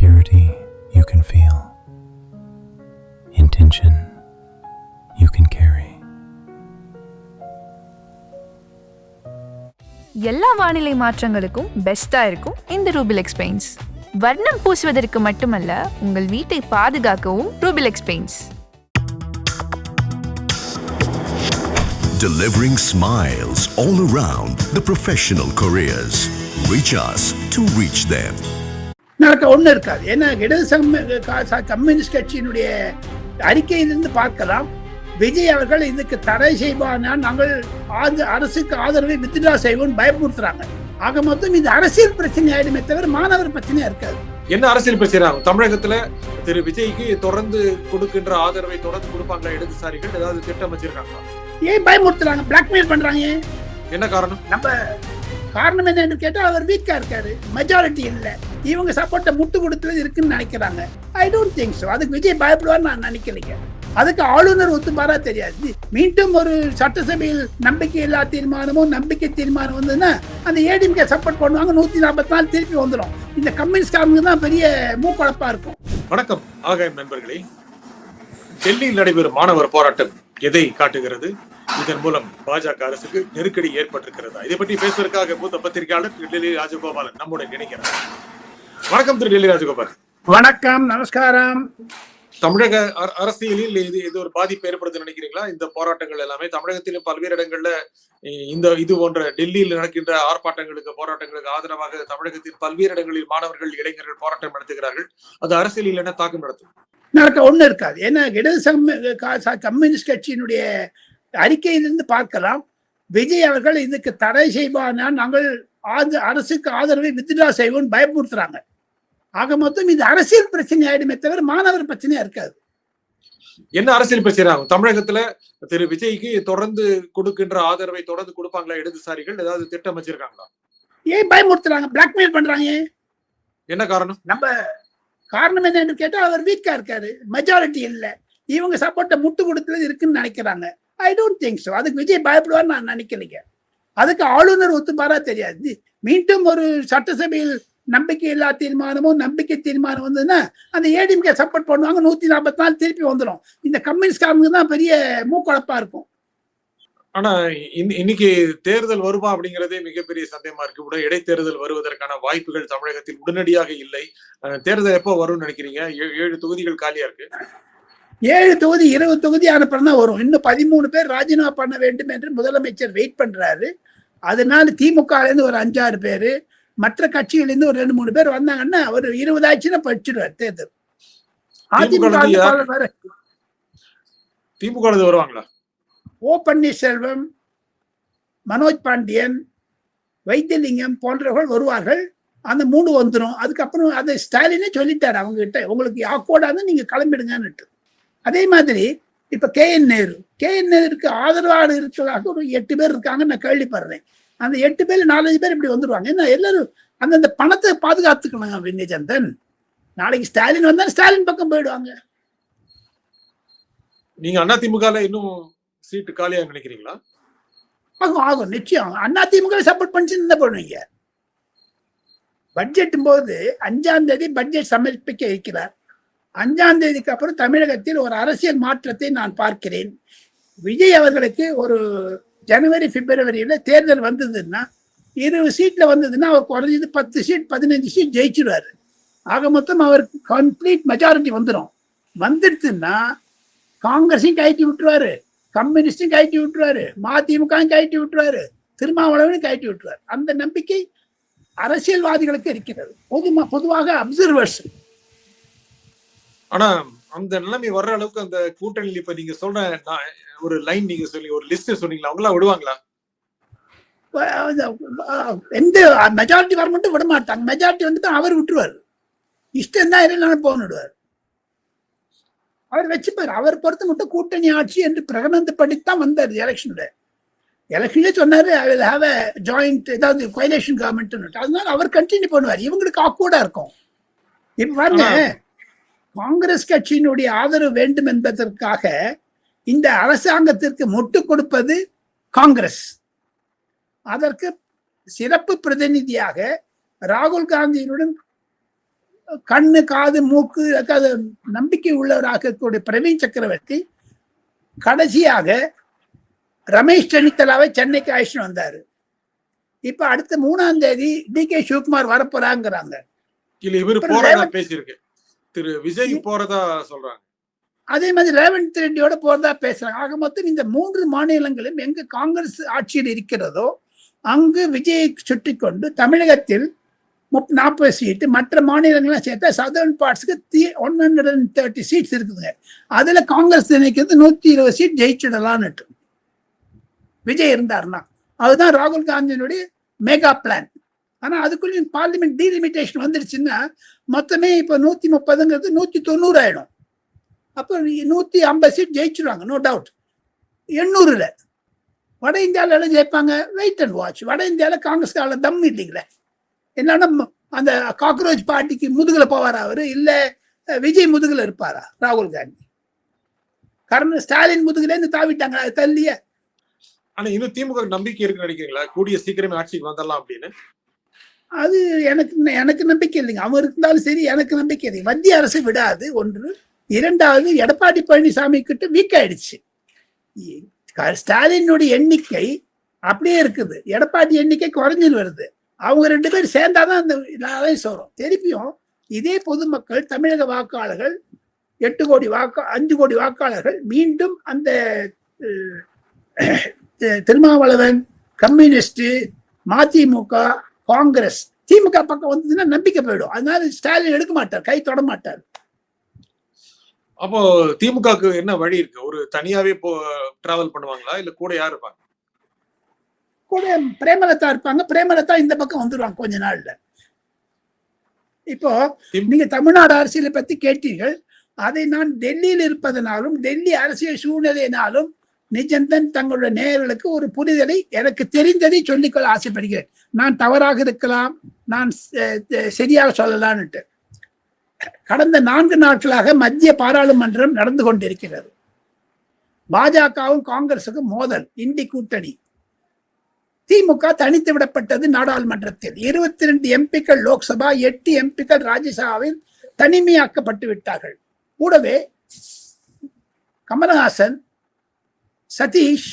Security you can feel. Intention you can carry. எல்லா வானிலை மாற்றங்களுக்கும் பெஸ்டா இருக்கும் இந்த ரூபிலெக்ஸ் பெயிண்ட்ஸ். வர்ணம் பூசுவதற்கு மட்டுமல்ல, உங்கள் வீட்டை பாதுகாக்கவும் Rubilex paints. Delivering smiles all around the professional careers. Reach us to reach them. நடக்க ஒண்ணு இருக்காது. ஏன்னா இடது கம்யூனிஸ்ட் கட்சியினுடைய அறிக்கையிலிருந்து பார்க்கலாம், விஜய் அவர்கள் இதுக்கு தடை செய்வானா நாங்கள் அரசுக்கு ஆதரவை வித்ட்ரா செய்வோம் பயமுறுத்துறாங்க. ஆக மொத்தம் இது அரசியல் பிரச்சனை ஆயிடுமே தவிர மாணவர் பிரச்சனையா இருக்காது. என்ன அரசியல் பிரச்சனை ஆகும்? தமிழகத்துல திரு விஜய்க்கு தொடர்ந்து கொடுக்கின்ற ஆதரவை தொடர்ந்து கொடுப்பாங்களா இடதுசாரிகள்? ஏதாவது திட்டம் வச்சிருக்காங்களா? ஏன் பயமுறுத்துறாங்க, பிளாக்மெயில் பண்றாங்க? என்ன காரணம்? நம்ம காரணம் என்னன்னு கேட்டா அவர் வீக்கா இருக்காரு, மெஜாரிட்டி இல்ல, இவங்க சப்போர்ட்டை முட்டு கொடுத்தது இருக்குன்னு நினைக்கிறாங்க. I don't think so. அதுக்கு விஜய் பயப்படுவார்னு நான் நினைக்கலைங்க. அதுக்கு ஆளுநர் ஒத்துப்பாரா தெரியாது. மீண்டும் ஒரு சட்டசபையில் நம்பிக்கை இல்லா தீர்மானமும் நம்பிக்கை தீர்மானம் வந்ததுன்னா அந்த ஏடிஎம்கே சப்போர்ட் பண்ணுவாங்க. 144 திருப்பி வந்துடும். இந்த கம்யூனிஸ்ட்காரங்க தான் பெரிய மூக்குழப்பா இருக்கும். வணக்கம் ஆகாயம் நண்பர்களே. டெல்லியில் நடைபெறும் மாணவர் போராட்டம் எதை காட்டுகிறது? இதன் மூலம் பாஜக அரசுக்கு நெருக்கடி ஏற்பட்டிருக்கிறதா? இதை பற்றி பேசுவதற்காக மூத்த பத்திரிகையாளர் திரு டெல்லி ராஜகோபாலன் நம்முடன் இணைக்கிறார். வணக்கம் திரு டெல்லி ராஜகோபாலன். வணக்கம், நமஸ்காரம். தமிழக அரசியலில் இது ஒரு பாதிப்பு ஏற்படுது நினைக்கிறீங்களா? இந்த போராட்டங்கள் எல்லாமே தமிழகத்திலும் பல்வேறு இடங்கள்ல இது போன்ற டெல்லியில் நடக்கின்ற ஆர்ப்பாட்டங்களுக்கு போராட்டங்களுக்கு ஆதரவாக தமிழகத்தில் பல்வேறு இடங்களில் மாணவர்கள் இளைஞர்கள் போராட்டம் நடத்துகிறார்கள். அது அரசியலில் என்ன தாக்கம் நடத்தும்? நடக்க ஒண்ணு இருக்காது. ஏன்னா இடது கம்யூனிஸ்ட் கட்சியினுடைய அறிக்கையிலிருந்து பார்க்கலாம், விஜய் அவர்கள் இதுக்கு தடை செய்வானா நாங்கள் அரசுக்கு ஆதரவை வித்ட்ரா செய்வோம் பயமுறுத்துறாங்க. ஆக மொத்தம் இது அரசியல் பிரச்சனை ஆயிடுமே தவிர மாணவர் பிரச்சனையா இருக்காது. என்ன அரசியல் பிரச்சனை ஆகும்? தமிழகத்துல திரு விஜய்க்கு தொடர்ந்து கொடுக்கின்ற ஆதரவை தொடர்ந்து கொடுப்பாங்களா இடதுசாரிகள்? ஏதாவது திட்டம் வச்சிருக்காங்களா? ஏன் பயமுறுத்துறாங்க, பிளாக்மெயில் பண்றாங்க? என்ன காரணம்? நம்ம காரணம் என்னன்னு கேட்டா அவர் வீக்கா இருக்காரு, மெஜாரிட்டி இல்ல, இவங்க சப்போர்ட்டை முட்டு கொடுத்தது இருக்குன்னு நினைக்கிறாங்க. I don't think so. அதுக்கு விஜய் பயப்படுவார்னு நான் நினைக்கலைங்க. அதுக்கு ஆளுநர் ஒத்துப்பாரா தெரியாது. மீண்டும் ஒரு சட்டசபையில் நம்பிக்கை இல்லா தீர்மானமும் நம்பிக்கை தீர்மானம் வந்ததுன்னா அந்த ஏடிஎம்கே சப்போர்ட் பண்ணுவாங்க. 144 திருப்பி வந்துடும். இந்த கம்யூனிஸ்ட்காரங்க தான் பெரிய மூக்குழப்பா இருக்கும். ஆனா இன்னைக்கு தேர்தல் வருமா அப்படிங்கறதே மிகப்பெரிய சந்தேகமா இருக்கு. இடைத்தேர்தல் வருவதற்கான வாய்ப்புகள் தமிழகத்தில் உடனடியாக இல்லை. தேர்தல் எப்போ வரும்னு நினைக்கிறீங்க? 7 தொகுதிகள் காலியா இருக்கு. 7 தொகுதி 20 தொகுதி அனுப்புறதா வரும். இன்னும் 13 பேர் ராஜினாமா பண்ண வேண்டும் என்று முதலமைச்சர் வெயிட் பண்றாரு. அதனால திமுக ஒரு 5-6 பேரு, மற்ற கட்சிகள் இருந்து ஒரு 2-3 பேர் வந்தாங்கன்னா ஒரு 20 ஆச்சுன்னா படிச்சிடுவார் தேர்தல். திமுக வருவாங்களா? ஓ பன்னீர்செல்வம், மனோஜ் பாண்டியன், வைத்தியலிங்கம் போன்றவர்கள் வருவார்கள். அந்த 3 வந்துடும். அதுக்கப்புறம் அதை ஸ்டாலினே சொல்லிட்டாரு அவங்க கிட்ட, உங்களுக்கு ஆக்கோடாது நீங்க கிளம்பிடுங்கன்னு. அதே மாதிரி இப்ப KN நேருக்கு ஆதரவாக இருக்கிறதாக ஒரு 8 பேர் இருக்காங்க நான் கேள்விப்படுறேன். அந்த 8 பேர்ல 4-5 பேர் இப்படி வந்துருவாங்க. ஏன்னா எல்லாரும் அந்தந்த பணத்தை பாதுகாத்துக்கணும். விஜயச்சந்திரன் நாளைக்கு ஸ்டாலின் வந்தா ஸ்டாலின் பக்கம் போயிடுவாங்க. நீங்க அதிமுக இன்னும் சீட்டு காலியா நினைக்கிறீங்களா? ஆகும் நிச்சயம். அதிமுக சப்போர்ட் பண்ணிச்சு என்ன பண்ணுவீங்க? பட்ஜெட் போது 5ஆம் தேதி பட்ஜெட் சமர்ப்பிக்க இருக்கிறார். 5ஆம் தேதிக்கு அப்புறம் தமிழகத்தில் ஒரு அரசியல் மாற்றத்தை நான் பார்க்கிறேன். விஜய் அவர்களுக்கு ஒரு ஜனவரி பிப்ரவரியில தேர்தல் வந்ததுன்னா 20 சீட்ல வந்ததுன்னா அவர் குறைஞ்சது 10 சீட் 15 சீட் ஜெயிச்சிருவாரு. ஆக மொத்தம் அவருக்கு கம்ப்ளீட் மெஜாரிட்டி வந்துடும். வந்துடுச்சுன்னா காங்கிரஸையும் கயட்டி விட்டுருவாரு, கம்யூனிஸ்டும் கயட்டி விட்டுருவாரு, மதிமுகவும் கயட்டி விட்டுருவாரு, திருமாவளவனையும் கயட்டி விட்டுருவாரு. அந்த நம்பிக்கை அரசியல்வாதிகளுக்கு இருக்கிறது, பொதுவாக அப்சர்வர்ஸ். ஆனா அந்த நிலைமை வர்ற அளவுக்கு அந்த கூட்டணியில் இப்ப நீங்க சொல்ற ஒரு லைன் நீங்க சொல்லி ஒரு லிஸ்ட் சொன்னீங்களா, அவங்களா விடுவாங்களா? எந்த மெஜாரிட்டி வர மட்டும் விட மாட்டாங்க. மெஜாரிட்டி வந்துட்டு அவர் விட்டுருவாரு. இஷ்டம் தான் எல்லாம் போன்னுடுவார். அவர் வச்சுப்பாரு. அவர் பொறுத்த மட்டும் கூட்டணி ஆட்சி என்று பிரகடனப்படுத்தித்தான் வந்தார் எலெக்ஷன்ல சொன்னாரு I will have a joint ஏதாவது கோயலேஷன் கவர்மெண்ட். அதனால அவர் கண்டினியூ பண்ணுவார். இவங்களுக்கு ஆக்வர்டா இருக்கும். இப்ப பாருங்க, காங்கிரஸ் கட்சியினுடைய ஆதரவு வேண்டும் என்பதற்காக இந்த அரசாங்கத்திற்கு முட்டு கொடுப்பது காங்கிரஸ். அதற்கு சிறப்பு பிரதிநிதியாக ராகுல் காந்தியுடன் கண்ணு காது மூக்கு அது நம்பிக்கை உள்ளவராக இருக்கக்கூடிய பிரவீன் சக்கரவர்த்தி கடைசியாக ரமேஷ் சென்னித்தலாவை சென்னைக்கு அழைச்சிட்டு வந்தாரு. இப்ப அடுத்த 3ஆம் தேதி DK சிவகுமார் வரப்போறாங்கிறாங்க. இல்ல இவரு போறதா பேசியிருக்கு, திரு விஜய் போறதா சொல்றாங்க. அதே மாதிரி ரேவந்த் ரெட்டியோட போறதா பேசுறாங்க. ஆக மொத்தம் இந்த 3 மாநிலங்களும் எங்க காங்கிரஸ் ஆட்சியில் இருக்கிறதோ அங்கு விஜயை சுற்றி கொண்டு தமிழகத்தில் 40 சீட்டு, மற்ற மாநிலங்கள்லாம் சேர்த்தா சதர்ன் பார்ட்ஸ்க்கு 130 சீட்ஸ் இருக்குதுங்க. அதுல காங்கிரஸ் நினைக்கிறது 120 சீட் ஜெயிச்சிடலான்னு விஜய் இருந்தாருன்னா. அதுதான் ராகுல் காந்தியினுடைய மெகா பிளான். ஆனா அதுக்குள்ள பார்லிமெண்ட் டீலிமிட்டேஷன் வந்துருச்சுன்னா மொத்தமே இப்ப 130ங்கிறது 190 ஆயிடும். அப்போ 150 சீட் ஜெயிச்சிருவாங்க, நோ டவுட். 800ல வட இந்தியாவில ஜெயிப்பாங்க. Wait and watch. வட இந்தியாவில காங்கிரஸ் தம் இல்லைங்களே. என்னன்னா அந்த காக்ரோச் பார்ட்டிக்கு முதுகுல போவாரா அவரு, இல்ல விஜய் முதுகுல இருப்பாரா ராகுல் காந்தி? காரணம் ஸ்டாலின் முதுகுல இருந்து தாவிட்டாங்க, அது தள்ளிய. ஆனா இன்னும் திமுக நம்பிக்கை இருக்கு நினைக்கிறீங்களா, கூடிய சீக்கிரமே ஆட்சிக்கு வந்துடலாம் அப்படின்னு? அது எனக்கு நம்பிக்கை இல்லைங்க. அவன் இருந்தாலும் சரி, எனக்கு நம்பிக்கை இல்லை. மத்திய அரசு விடாது, ஒன்று. இரண்டாவது, எடப்பாடி பழனிசாமி கிட்ட வீக் ஆயிடுச்சு. ஸ்டாலினுடைய எண்ணிக்கை அப்படியே இருக்குது, எடப்பாடி எண்ணிக்கை குறைஞ்சின்னு வருது. அவங்க 2 பேரும் சேர்ந்தாதான் அந்த வரும். திருப்பியும் இதே பொதுமக்கள், தமிழக வாக்காளர்கள் 8 கோடி 5 கோடி வாக்காளர்கள் மீண்டும் அந்த திருமாவளவன், கம்யூனிஸ்ட், மதிமுக, காங்கிரஸ், திமுக பக்கம் வந்ததுன்னா நம்பிக்கை போயிடும். அதனால ஸ்டாலின் எடுக்க மாட்டார், கை தொட மாட்டார். அப்போ திமுகக்கு என்ன வழி இருக்கு? ஒரு தனியாவே டிராவல் பண்ணுவாங்களா, இல்ல கூட யார் இருப்பாங்க? கூட பிரேமலதா இருப்பாங்க. பிரேமலதா இந்த பக்கம் வந்துருவாங்க கொஞ்ச நாள்ல. இப்போ நீங்க தமிழ்நாடு அரசியலை பத்தி கேட்டீர்கள். அதை நான் டெல்லியில் இருப்பதனாலும் டெல்லி அரசியல் சூழ்நிலையினாலும் நிஜந்தன் தங்களுடைய நேயர்களுக்கு ஒரு புரிதலை, எனக்கு தெரிந்ததை சொல்லிக்கொள்ள ஆசைப்படுகிறேன். நான் தவறாக இருக்கலாம், நான் சரியாக சொல்லலான்ட்டு. கடந்த 4 நாட்களாக மத்திய பாராளுமன்றம் நடந்து கொண்டிருக்கிறது. பாஜகவும் காங்கிரசுக்கும் மோதல், இண்டி கூட்டணி. திமுக தனித்து விடப்பட்டது நாடாளுமன்றத்தில். 22 எம்பிக்கள் லோக்சபா, 8 எம்பிக்கள் ராஜ்யசபாவில் தனிமையாக்கப்பட்டு விட்டார்கள். கூடவே கமலஹாசன், சதீஷ்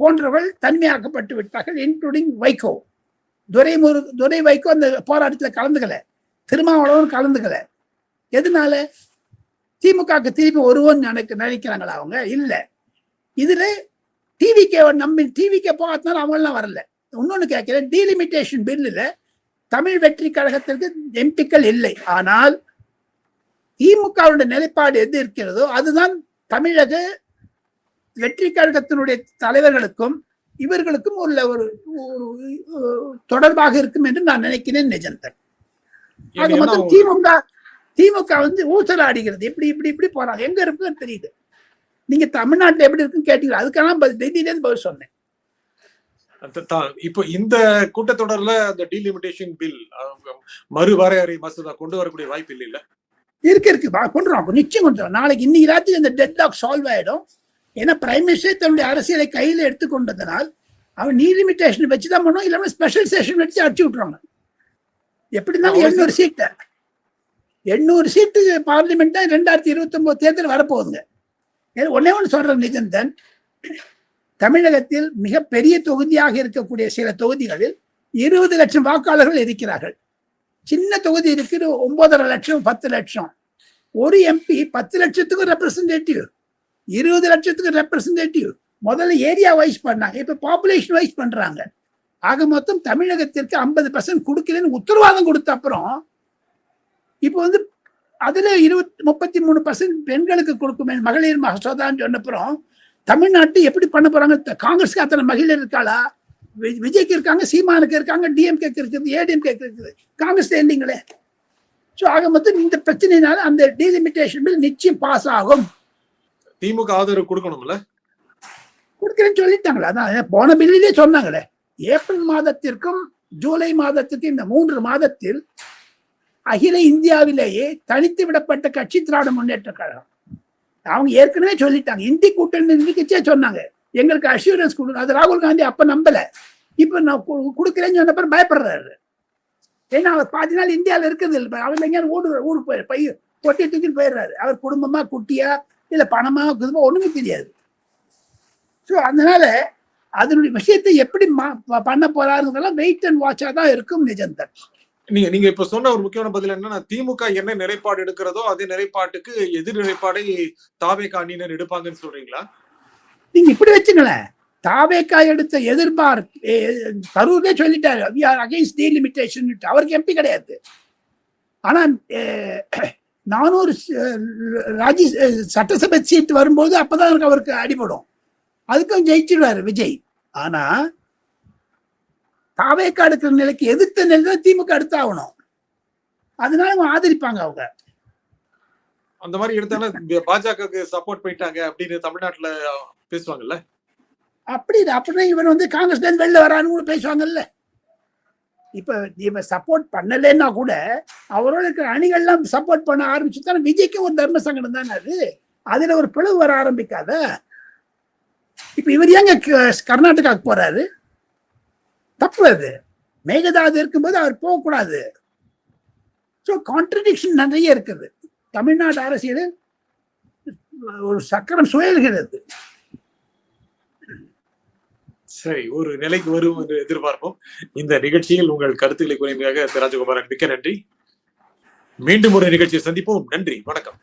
போன்றவர்கள் தனிமையாக்கப்பட்டு விட்டார்கள், இன்க்ளூடிங் வைகோ. துரை வைகோ அந்த போராட்டத்தில் கலந்துக்கல, திருமாவளவன் கலந்துக்கல. எதனால? திமுகக்கு திருப்பி ஒருவன் நினைக்கிறாங்களா அவங்க? இல்ல. இதுல டிவிக்கே போகாதனால அவங்க எல்லாம் வரல. இன்னொன்னு கேட்கிறேன், டீலிமிட்டேஷன் பில்லுல தமிழ் வெற்றி கழகத்திற்கு எம்பிக்கள் இல்லை. ஆனால் திமுகவுடைய நிலைப்பாடு எது இருக்கிறதோ அதுதான் தமிழக வெற்றி கழகத்தினுடைய தலைவர்களுக்கும் இவர்களுக்கும் ஒரு தொடர்பாக இருக்கும் என்று நான் நினைக்கிறேன். நிஜந்தன் அது மொத்தம் திமுக ஊசலாடுகிறது. இப்படி இப்படி இப்படி போறாங்க. எங்க இருக்குன்னு தெரியுது. நீங்க தமிழ்நாட்டுல எப்படி இருக்குன்னு கேட்டீங்க, அதுக்கெல்லாம் டெல்லியில இருந்து பதில் சொன்னேன். இப்போ இந்த கூட்டத்தொடர்ல அந்த டீலிமிட்டேஷன் பில் மறுவரையறை மசோதா கொண்டு வரக்கூடிய வாய்ப்பு இல்லை? இருக்கு கொண்டு நிச்சயம் கொண்டு வரும். நாளைக்கு இன்னைக்கு ராத்திரி இந்த டெட்லாக் சால்வ் ஆயிடும். ஏன்னா பிரைம் மினிஸ்டர் தன்னுடைய அரசியலை கையில எடுத்துக்கொண்டதனால் அவன் டீலிமிட்டேஷன் வச்சுதான் பண்ணுவோம், இல்லாம ஸ்பெஷல் செஷன் வச்சு அடிச்சு விட்டுருவாங்க. எப்படி இருந்தாலும் 800 சீட்டு பார்லிமெண்ட் தான் 2029 தேர்தல் வரப்போகுதுங்க. ஒன்னே ஒன்று சொல்றேன் நிஜந்தன், தமிழகத்தில் மிகப்பெரிய தொகுதியாக இருக்கக்கூடிய சில தொகுதிகளில் 20 லட்சம் வாக்காளர்கள் இருக்கிறார்கள். சின்ன தொகுதி இருக்குது 9.5 லட்சம் 10 லட்சம். ஒரு எம்பி 10 லட்சத்துக்கு ரெப்ரசன்டேட்டிவ், 20 லட்சத்துக்கு ரெப்ரசன்டேட்டிவ். முதல்ல ஏரியா வைஸ் பண்ணாங்க, இப்ப பாப்புலேஷன் வைஸ் பண்றாங்க. ஆக மொத்தம் தமிழகத்திற்கு 50% கொடுக்கலன்னு உத்தரவாதம் கொடுத்த அப்புறம் இப்போ அதுல 33% பெண்களுக்கு கொடுக்கும் மகளிர் மசோதான்னு சொன்னப்புறம் தமிழ்நாட்டு எப்படி பண்ண போறாங்க? காங்கிரஸ்க்கு அத்தனை மகளிர் இருக்காளா? விஜய்க்கு இருக்காங்க, சீமானுக்கு இருக்காங்க, டிஎம்கேக்கு இருக்குது, ஏடிஎம்கேக்கு இருக்குது, காங்கிரஸ் இல்லைங்களே. ஸோ ஆக மொத்தம் இந்த பிரச்சனையினால அந்த டீலிமிட்டேஷன் பில் நிச்சயம் பாஸ் ஆகும். திமுக ஆதரவு கொடுக்கணும்ல, கொடுக்குறேன்னு சொல்லிட்டாங்களே. அதான் போன பில்லிலே சொன்னாங்களே, ஏப்ரல் மாதத்திற்கும் ஜூலை மாதத்திற்கும் இந்த 3 மாதத்தில் அகில இந்தியாவிலேயே தனித்து விடப்பட்ட கட்சி திராவிட முன்னேற்ற கழகம். அவங்க ஏற்கனவே சொல்லிட்டாங்க, இந்தி கூட்டணி நிகழ்ச்சியே சொன்னாங்க எங்களுக்கு அஷூரன்ஸ் கொடுங்க. அது ராகுல் காந்தி அப்ப நம்பல, இப்ப நான் கொடுக்குறேன்னு சொன்னப்ப பயப்படுறாரு. ஏன்னா அவர் பாதி நாள் இந்தியாவில் இருக்கிறது இல்லை. அவர் எங்கேயாவது ஊருக்கு போய் கொட்டி தூக்கிட்டு போயிடுறாரு. அவர் குடும்பமா குட்டியா இல்லை பணமா குடும்பமா ஒண்ணுமே தெரியாது. ஸோ அதனால அதனுடைய விஷயத்தை எப்படி பண்ண போறாருங்கிறதெல்லாம் வெயிட் அண்ட் வாட்சா தான் இருக்கும். நிஜம்தான். நீங்க இப்ப சொன்ன ஒரு முக்கியமான பதில் என்னன்னா, திமுக என்ன நிலைப்பாடு எடுக்கிறதோ அதே நிலைப்பாட்டுக்கு எதிர் நிலைப்பாடை தாவேகா அணியினர் எடுப்பாங்கன்னு சொல்றீங்களா? நீங்க இப்படி வச்சுங்களேன், தாவேகா எடுத்த கரூர்ல சொல்லிட்டாரு we are against delimitation. அவருக்கு எம்பி கிடையாது. ஆனா 400 சட்டசபை சீட் வரும்போது அப்பதான் அவருக்கு அடிபடும். அதுக்கும் ஜெயிச்சிடுவாரு விஜய். ஆனா தாவேகா எடுக்கிற நிலைக்கு எதிர்த்த நிலை திமுக எடுத்தாகணும். அதனால அவங்க ஆதரிப்பாங்க. அவங்க அந்த மாதிரி எடுத்தாலும் பாஜகவுக்கு சப்போர்ட் பண்ணிட்டாங்க அப்படின்னு தமிழ்நாட்டுல பேசுவாங்கல்ல. அப்படின்னா இவன் காங்கிரஸ்ல இருந்து வெளில வரான்னு கூட பேசுவாங்கல்ல. இப்ப சப்போர்ட் பண்ணலன்னா கூட அவரோட இருக்கிற அணிகள்லாம் சப்போர்ட் பண்ண ஆரம்பிச்சுட்டான விஜய்க்கு ஒரு தர்ம சங்கடம் தானே அது. அதுல ஒரு பிளவு வர ஆரம்பிக்காத. இப்ப இவர் ஏங்க கர்நாடகாவுக்கு போறாரு? தப்பு அது. மேகதாது இருக்கும்போது அவர் போகக்கூடாது. ஸோ கான்ட்ரடிக்ஷன் நிறைய இருக்குது. தமிழ்நாடு அரசியல் ஒரு சக்கரம் சுழல்கிறது. சரி, ஒரு நிலைக்கு வரும் என்று எதிர்பார்ப்போம். இந்த நிகழ்ச்சியில் உங்கள் கருத்துக்களை கூறியமையாக ராஜகோபாலன் மிக்க நன்றி. மீண்டும் ஒரு நிகழ்ச்சியை சந்திப்போம். நன்றி, வணக்கம்.